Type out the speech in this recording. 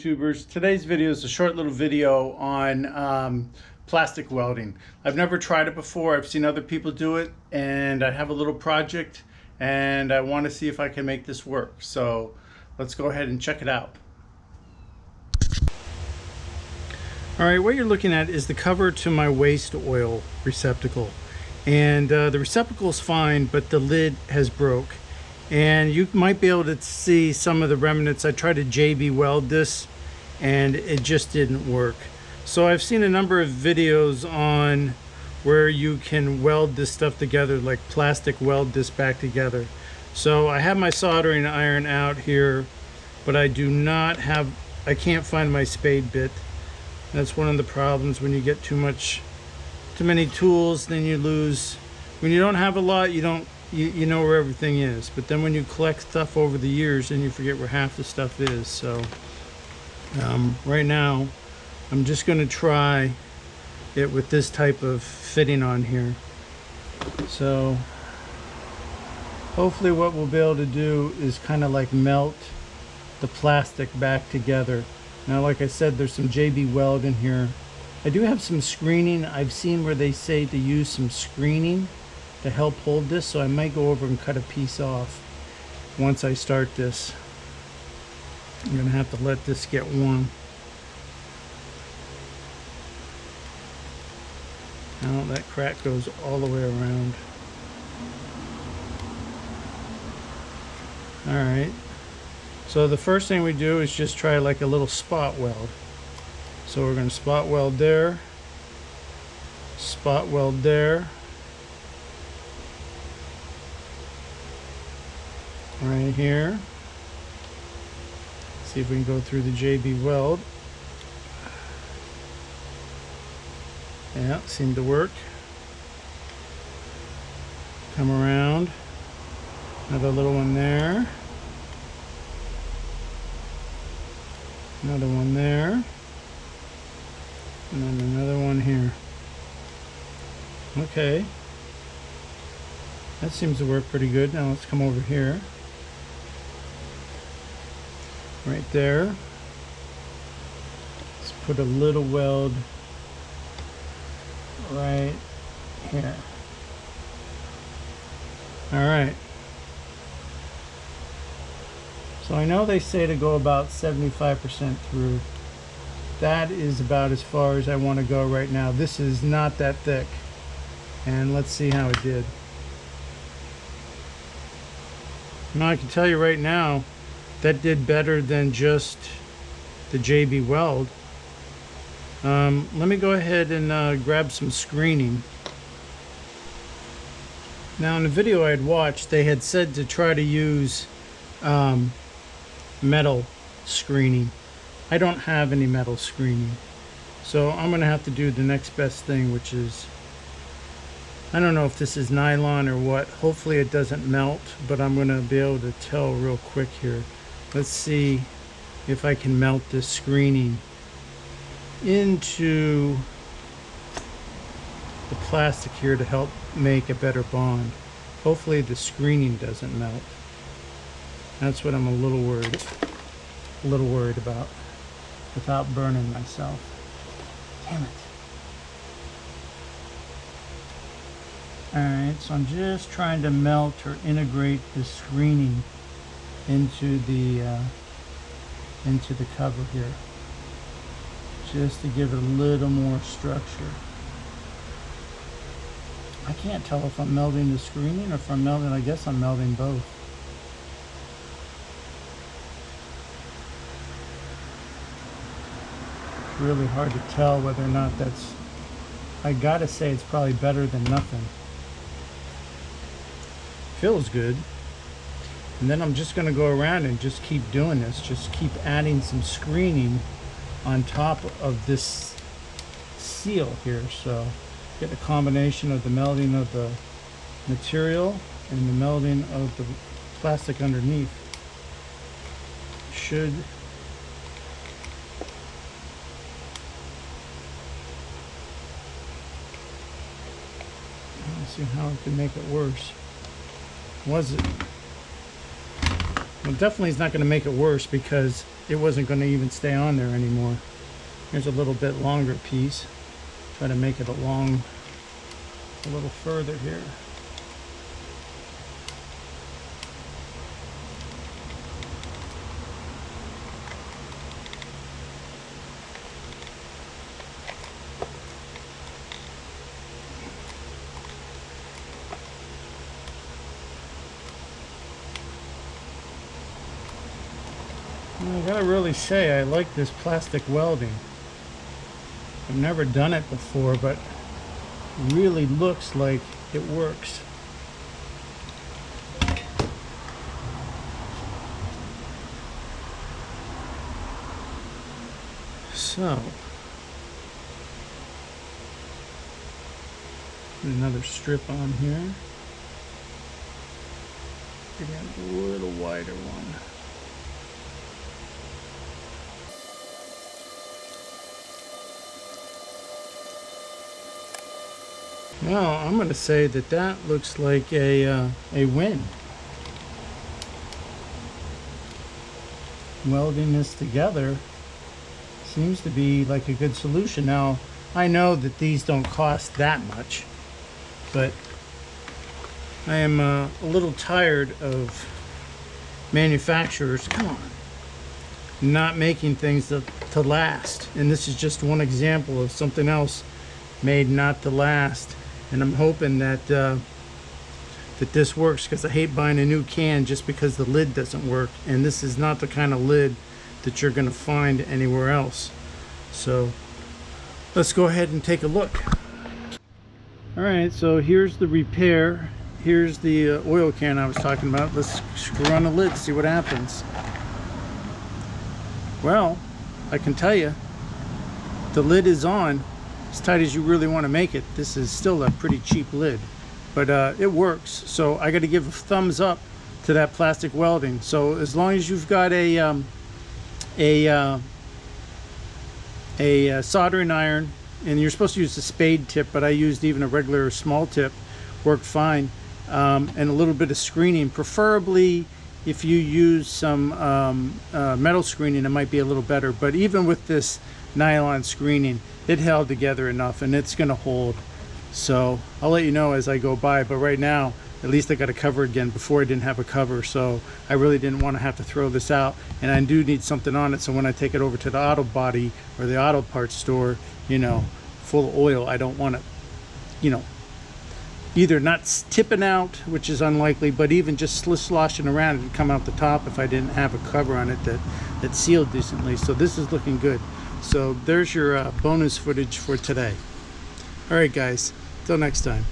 YouTubers. Today's video is a short little video on plastic welding. I've never tried it before. I've seen other people do it, and I have a little project and I want to see if I can make this work. So let's go ahead and check it out. Alright, what you're looking at is the cover to my waste oil receptacle, and the receptacle is fine, but the lid has broke. And you might be able to see some of the remnants. I tried to JB weld this and it just didn't work. So I've seen a number of videos on where you can weld this stuff together, like plastic weld this back together. So I have my soldering iron out here, but I can't find my spade bit. That's one of the problems when you get too many tools. Then you lose. When you don't have a lot, you know where everything is, but then when you collect stuff over the years, then you forget where half the stuff is. So right now I'm just going to try it with this type of fitting on here. So hopefully what we'll be able to do is kind of like melt the plastic back together. Now, like I said, there's some JB Weld in here. I do have some screening. I've seen where they say to use some screening to help hold this, so I might go over and cut a piece off once I start this. I'm gonna have to let this get warm. Now that crack goes all the way around. Alright, so the first thing we do is just try like a little spot weld. So we're gonna spot weld there, spot weld there, right here. See if we can go through the JB Weld. Yeah, seemed to work. Come around. Another little one there. Another one there. And then another one here. Okay. That seems to work pretty good. Now let's come over here. Right there. Let's put a little weld right here. Alright. So I know they say to go about 75% through. That is about as far as I want to go right now. This is not that thick. And let's see how it did. Now I can tell you right now, that did better than just the JB Weld. Let me go ahead and grab some screening. Now in the video I had watched, they had said to try to use metal screening. I don't have any metal screening, so I'm gonna have to do the next best thing, which is, I don't know if this is nylon or what. Hopefully it doesn't melt, but I'm gonna be able to tell real quick here. Let's see if I can melt this screening into the plastic here to help make a better bond. Hopefully the screening doesn't melt. That's what I'm a little worried about, without burning myself. Damn it. Alright, so I'm just trying to melt or integrate the screening into the cover here, just to give it a little more structure. I can't tell if I'm melting the screening or if I'm melting, I guess I'm melting both. It's really hard to tell whether or not that's, I gotta say it's probably better than nothing. Feels good. And then I'm just going to go around and just keep doing this. Just keep adding some screening on top of this seal here. So get a combination of the melting of the material and the melting of the plastic underneath. Should let's see how I can make it worse. Was it Well, definitely is not going to make it worse because it wasn't going to even stay on there anymore. Here's a little bit longer piece. Try to make it along a little further here. I gotta really say I like this plastic welding. I've never done it before, but it really looks like it works. So, another strip on here. Get a little wider one. Now I'm going to say that that looks like a win. Welding this together seems to be like a good solution. Now I know that these don't cost that much, but I am a little tired of manufacturers, come on, not making things to last. And this is just one example of something else made not to last. And I'm hoping that that this works, because I hate buying a new can just because the lid doesn't work. And this is not the kind of lid that you're going to find anywhere else. So let's go ahead and take a look. All right, so here's the repair. Here's the oil can I was talking about. Let's screw on the lid, see what happens. Well, I can tell you, the lid is on. As tight as you really want to make it. This is still a pretty cheap lid, but it works. So I got to give a thumbs up to that plastic welding. So as long as you've got a soldering iron, and you're supposed to use the spade tip, but I used even a regular small tip, worked fine, and a little bit of screening. Preferably, if you use some metal screening, it might be a little better. But even with this nylon screening, it held together enough, and it's going to hold. So I'll let you know as I go by, but right now at least I got a cover again. Before I didn't have a cover, so I really didn't want to have to throw this out, and I do need something on it, so when I take it over to the auto body or the auto parts store, you know, full of oil, I don't want it, you know, either not tipping out, which is unlikely, but even just sloshing around and come out the top if I didn't have a cover on it that sealed decently. So this is looking good. So there's your bonus footage for today. All right, guys, till next time.